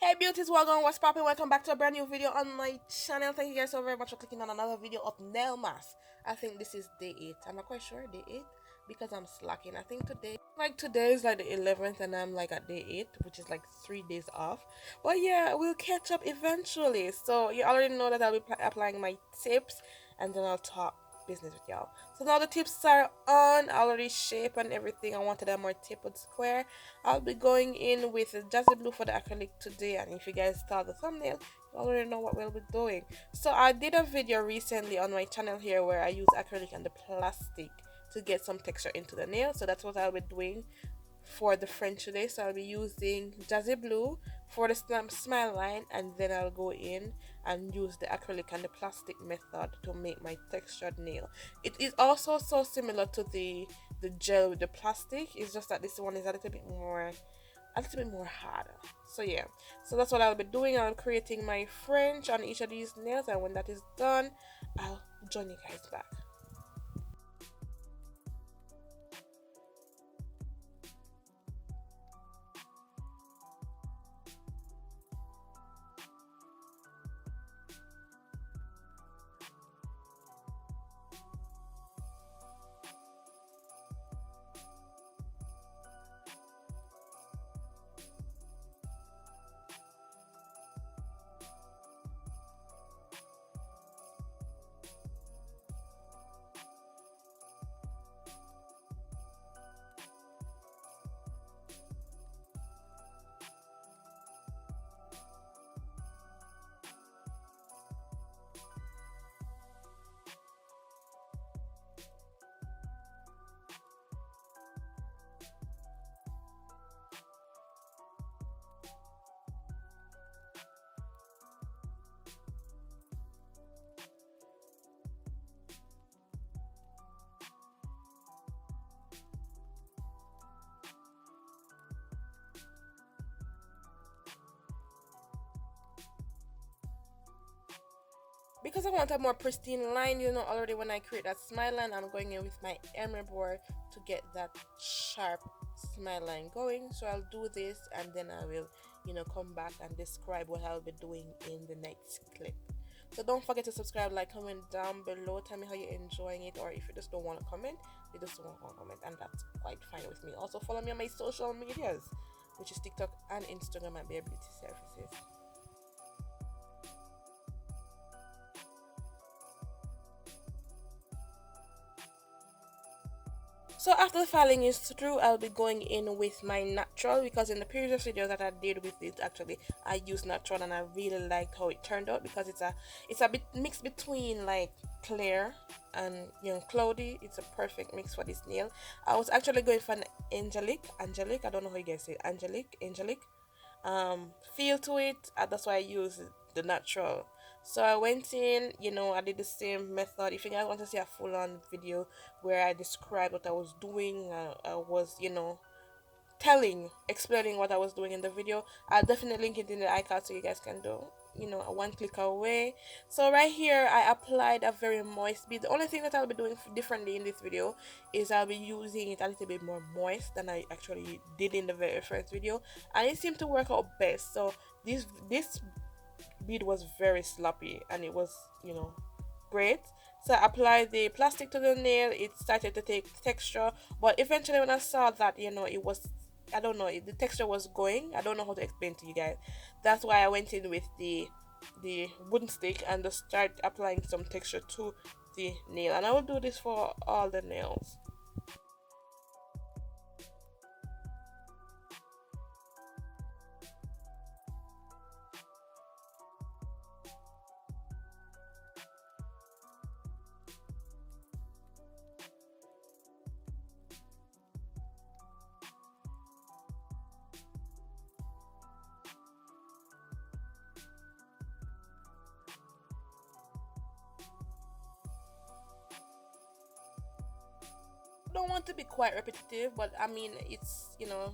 Hey beauties, welcome, what's poppin'? Welcome back to a brand new video on my channel. Thank you guys so very much for clicking on another video of nail mask. I think this is day 8. I'm not quite sure, day 8, because I'm slacking. I think today is like the 11th and I'm like at day 8, which is like 3 days off. But yeah, we'll catch up eventually. So you already know that I'll be applying my tips and then I'll talk business with y'all. So now the tips are on. I already shape and everything. I wanted a more tapered square. I'll be going in with a Jazzy Blue for the acrylic today, and if you guys saw the thumbnail, you already know what we'll be doing. So I did a video recently on my channel here where I use acrylic and the plastic to get some texture into the nail. So that's what I'll be doing for the French today. So I'll be using Jazzy Blue for the smile line, and then I'll go in and use the acrylic and the plastic method to make my textured nail. It is also so similar to the gel with the plastic. It's just that this one is a little bit more harder. So yeah, so that's what I'll be doing. I'm creating my French on each of these nails, and when that is done, I'll join you guys back. Because I want a more pristine line, already when I create that smile line, I'm going in with my emery board to get that sharp smile line going. So I'll do this and then I will, come back and describe what I'll be doing in the next clip. So don't forget to subscribe, like, comment down below. Tell me how you're enjoying it, or if you just don't want to comment, you just don't want to comment, and that's quite fine with me. Also follow me on my social medias, which is TikTok and Instagram at BareBeauty Services. So after the filing is through, I'll be going in with my natural, because in the previous video that I did with it, actually I used natural and I really liked how it turned out, because it's a bit mixed between like clear and cloudy. It's a perfect mix for this nail. I was actually going for an angelic, I don't know how you guys say it, angelic feel to it. That's why I use the natural. So I went in, I did the same method. If you guys want to see a full-on video where I described what I was doing, I was explaining what I was doing in the video, I'll definitely link it in the icon so you guys can do a one click away. So right here I applied a very moist bead. The only thing that I'll be doing differently in this video is I'll be using it a little bit more moist than I actually did in the very first video, and it seemed to work out best. So this bead was very sloppy and it was great. So I applied the plastic to the nail. It started to take texture, but eventually when I saw that it was, I don't know, the texture was going. I don't know how to explain to you guys. That's why I went in with the wooden stick and just start applying some texture to the nail, and I will do this for all the nails. Don't want to be quite repetitive, but I mean it's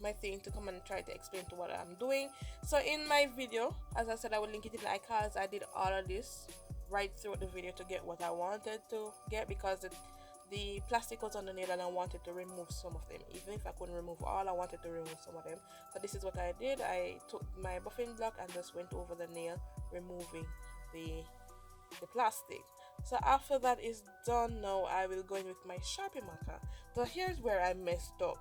my thing to come and try to explain to what I'm doing. So in my video, as I said, I will link it in the icons. I did all of this right throughout the video to get what I wanted to get, because the plastic was on the nail and I wanted to remove some of them. Even if I couldn't remove all, I wanted to remove some of them. So this is what I did. I took my buffing block and just went over the nail, removing the plastic. So after that is done, now I will go in with my Sharpie marker. So here's where I messed up.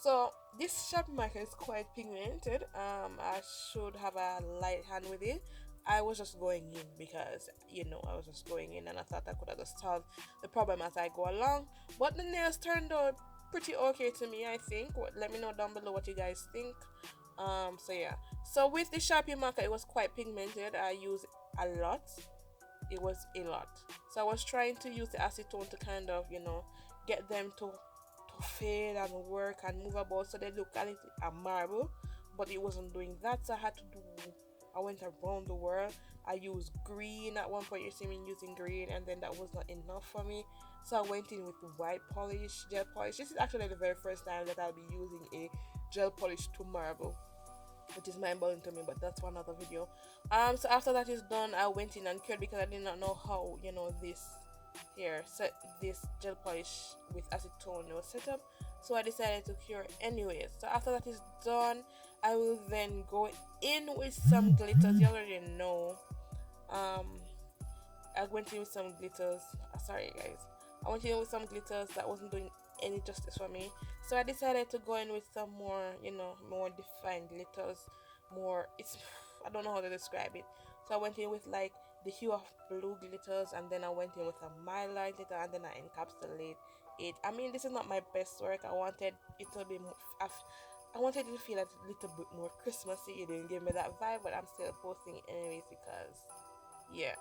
So this Sharpie marker is quite pigmented. I should have a light hand with it. I was just going in because I was just going in and I thought I could have just solved the problem as I go along. But the nails turned out pretty okay to me, I think. Let me know down below what you guys think. So yeah. So with the Sharpie marker, it was quite pigmented. I used a lot. It was a lot. So I was trying to use the acetone to kind of get them to fade and work and move about so they look a marble, but it wasn't doing that. So I went around the world. I used green at one point. You see me using green, and then that was not enough for me. So I went in with white polish, gel polish. This is actually the very first time that I'll be using a gel polish to marble, which is mind-blowing to me, but that's for another video. So after that is done, I went in and cured because I did not know how this set this gel polish with acetone was set up. So I decided to cure anyways. So after that is done, I will then go in with some glitters. You already know. I went in with some glitters. Sorry guys, I went in with some glitters that wasn't doing any justice for me. So I decided to go in with some more, more defined glitters. I don't know how to describe it. So I went in with like the hue of blue glitters, and then I went in with a mild light glitter, and then I encapsulate it. I mean, this is not my best work. I wanted it to be more, I wanted it to feel a little bit more Christmassy. It didn't give me that vibe, but I'm still posting it anyways because yeah,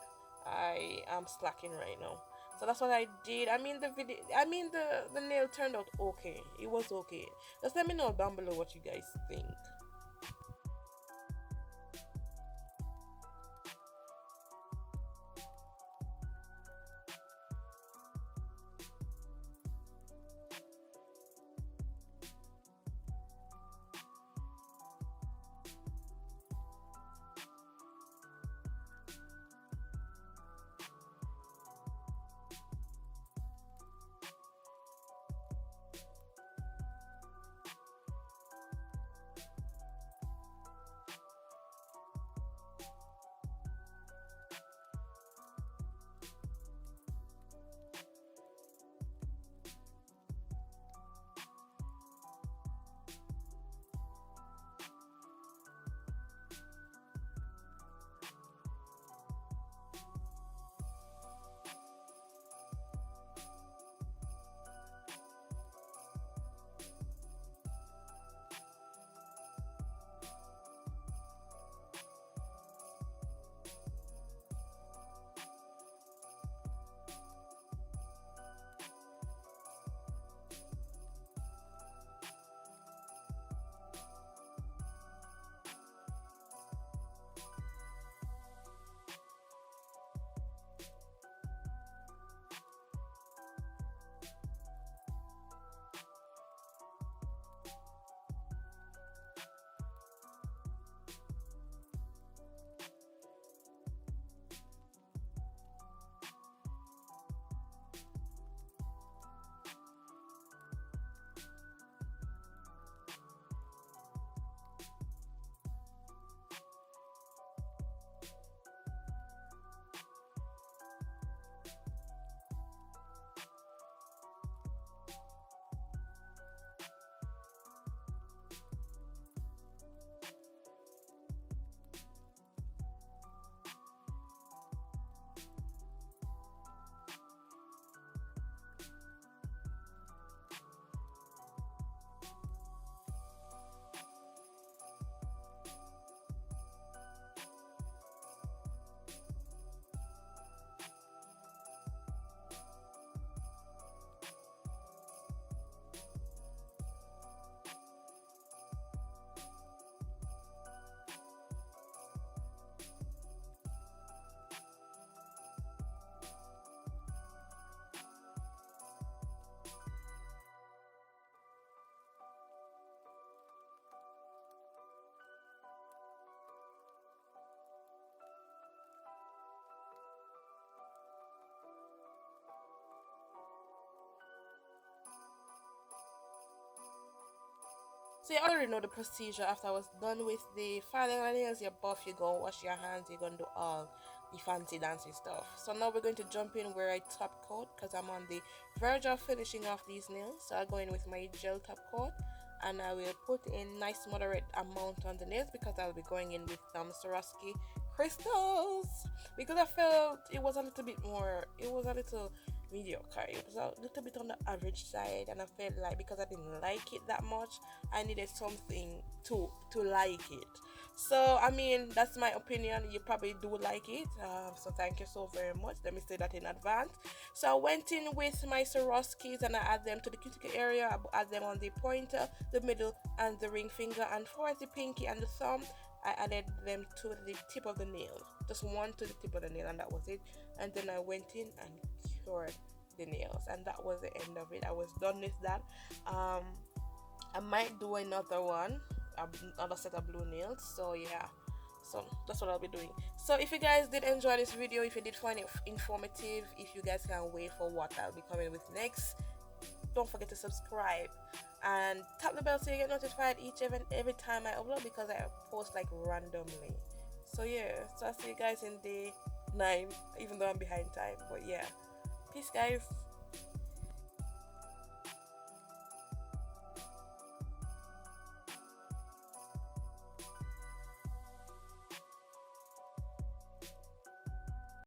I am slacking right now. So that's what I did. I mean the nail turned out okay. It was okay. Just let me know down below what you guys think. So you already know the procedure. After I was done with the filing my nails, you buff, you go wash your hands, you're gonna do all the fancy dancy stuff. So now we're going to jump in where I top coat because I'm on the verge of finishing off these nails. So I go in with my gel top coat and I will put in nice moderate amount on the nails because I'll be going in with some Swarovski crystals because I felt it was a little bit more, it was a little mediocre, it was a little bit on the average side, and I felt like because I didn't like it that much, I needed something to like it. So I mean, that's my opinion. You probably do like it, so thank you so very much. Let me say that in advance. So I went in with my Swarovskis and I add them to the cuticle area. I add them on the pointer, the middle, and the ring finger, and for the pinky and the thumb, I added them to the tip of the nail, just one to the tip of the nail, and that was it. And then I went in and cured the nails, and that was the end of it. I was done with that. I might do another one, another set of blue nails. So yeah, so that's what I'll be doing. So if you guys did enjoy this video, if you did find it informative, if you guys can wait for what I'll be coming with next, don't forget to subscribe and tap the bell so you get notified every time I upload because I post like randomly. So yeah, so I'll see you guys in day 9, even though I'm behind time. But yeah, peace guys.